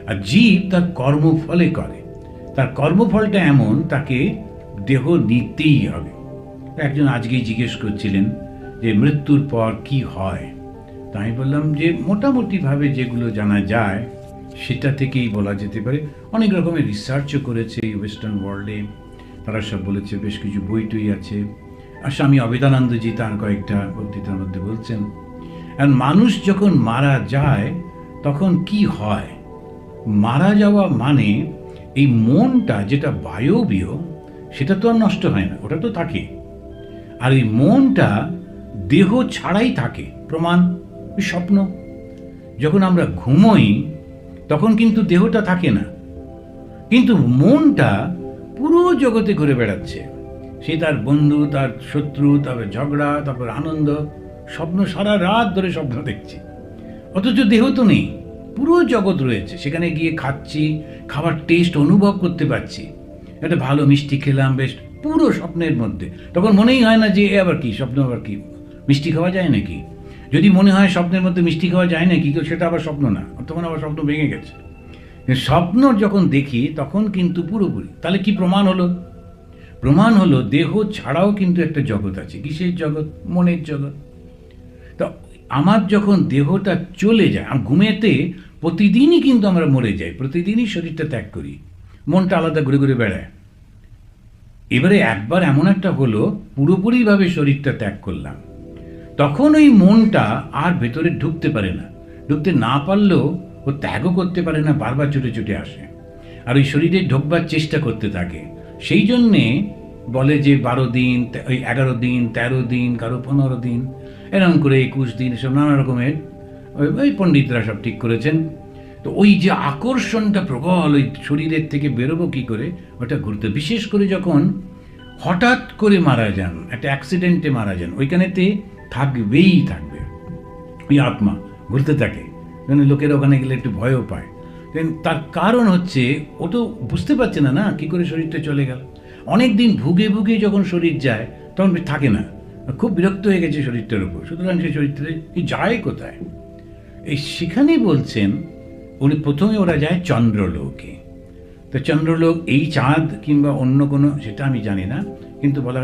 আর জীব তার কর্মফলে করে, তার কর্মফলটা এমন, তাকে দেহ নিতেই হবে। একজন আজকেই জিজ্ঞেস করছিলেন যে মৃত্যুর পর কি হয়। তাই আমি বললাম যে মোটামুটিভাবে যেগুলো জানা যায় সেটা থেকেই বলা যেতে পারে। অনেক রকমের রিসার্চও করেছে এই ওয়েস্টার্ন ওয়ার্ল্ডে, তারা সব বলেছে, বেশ কিছু বই টই আছে। আর স্বামী অবেদানন্দজি তার কয়েকটা বক্তৃতার মধ্যে বলছেন, আর মানুষ যখন মারা যায় তখন কি হয়। মারা যাওয়া মানে এই মনটা যেটা বায়বীয় সেটা তো আর নষ্ট হয় না, ওটা তো থাকে। আর এই মনটা দেহ ছাড়াই থাকে, প্রমাণ স্বপ্ন। যখন আমরা ঘুমোই তখন কিন্তু দেহটা থাকে না, কিন্তু মনটা পুরো জগতে ঘুরে বেড়াচ্ছে। সে তার বন্ধু, তার শত্রু, তারপর ঝগড়া, তারপর আনন্দ, স্বপ্ন, সারা রাত ধরে স্বপ্ন দেখছি। অথচ দেহ তো নেই, পুরো জগৎ রয়েছে। সেখানে গিয়ে খাচ্ছি, খাবার টেস্ট অনুভব করতে পারছি। একটা ভালো মিষ্টি খেলাম, বেশ পুরো স্বপ্নের মধ্যে। তখন মনেই হয় না যে এ আবার কি স্বপ্ন, আবার কি মিষ্টি খাওয়া যায় নাকি। যদি মনে হয় স্বপ্নের মধ্যে মিষ্টি খাওয়া যায় নাকি, সেটা আবার স্বপ্ন না, তখন আবার স্বপ্ন ভেঙে গেছে। স্বপ্ন যখন দেখি তখন কিন্তু পুরোপুরি। তাহলে কি প্রমাণ হলো? প্রমাণ হলো দেহ ছাড়াও কিন্তু একটা জগৎ আছে। কিসের জগৎ? মনের জগৎ। তো আমার যখন দেহটা চলে যায়, ঘুমেতে প্রতিদিনই কিন্তু আমরা মরে যাই, প্রতিদিনই শরীরটা ত্যাগ করি, মনটা আলাদা ঘুরে ঘুরে বেড়ায়। এবারে একবার এমন একটা হলো, পুরোপুরিভাবে শরীরটা ত্যাগ করলাম, তখন ওই মনটা আর ভেতরে ঢুকতে পারে না। ঢুকতে না পারলেও ও ত্যাগও করতে পারে না, বারবার ছুটে ছুটে আসে আর ওই শরীরে ঢোকবার চেষ্টা করতে থাকে। সেই জন্যে বলে যে 12 দিন, ওই 11 দিন, 13 দিন, কারো 15 দিন, এরকম করে 21 দিন, এসব নানা রকমের ওই পণ্ডিতরা সব ঠিক করেছেন। তো ওই যে আকর্ষণটা প্রবল, ওই শরীরের থেকে বেরোবো কি করে, ওটা ঘুরতে। বিশেষ করে যখন হঠাৎ করে মারা যান, একটা অ্যাক্সিডেন্টে মারা যান, ওইখানেতে থাকবেই থাকবে ওই আত্মা, ঘুরতে থাকে। মানে লোকের ওখানে গেলে একটু ভয়ও পায়। তার কারণ হচ্ছে ও তো বুঝতে পারছে না কি করে শরীরটা চলে গেল। অনেক দিন ভুগে ভুগে যখন শরীর যায় তখন থাকে না, খুব বিরক্ত হয়ে গেছে শরীরটার উপর, সুতরাং সেই শরীরটা যায় কোথায়? এই সেখানেই বলছেন উনি, প্রথমে ওরা যায় চন্দ্রলোকে। তো চন্দ্রলোক এই চাঁদ কিংবা অন্য কোনো, সেটা আমি জানি না, কিন্তু বলা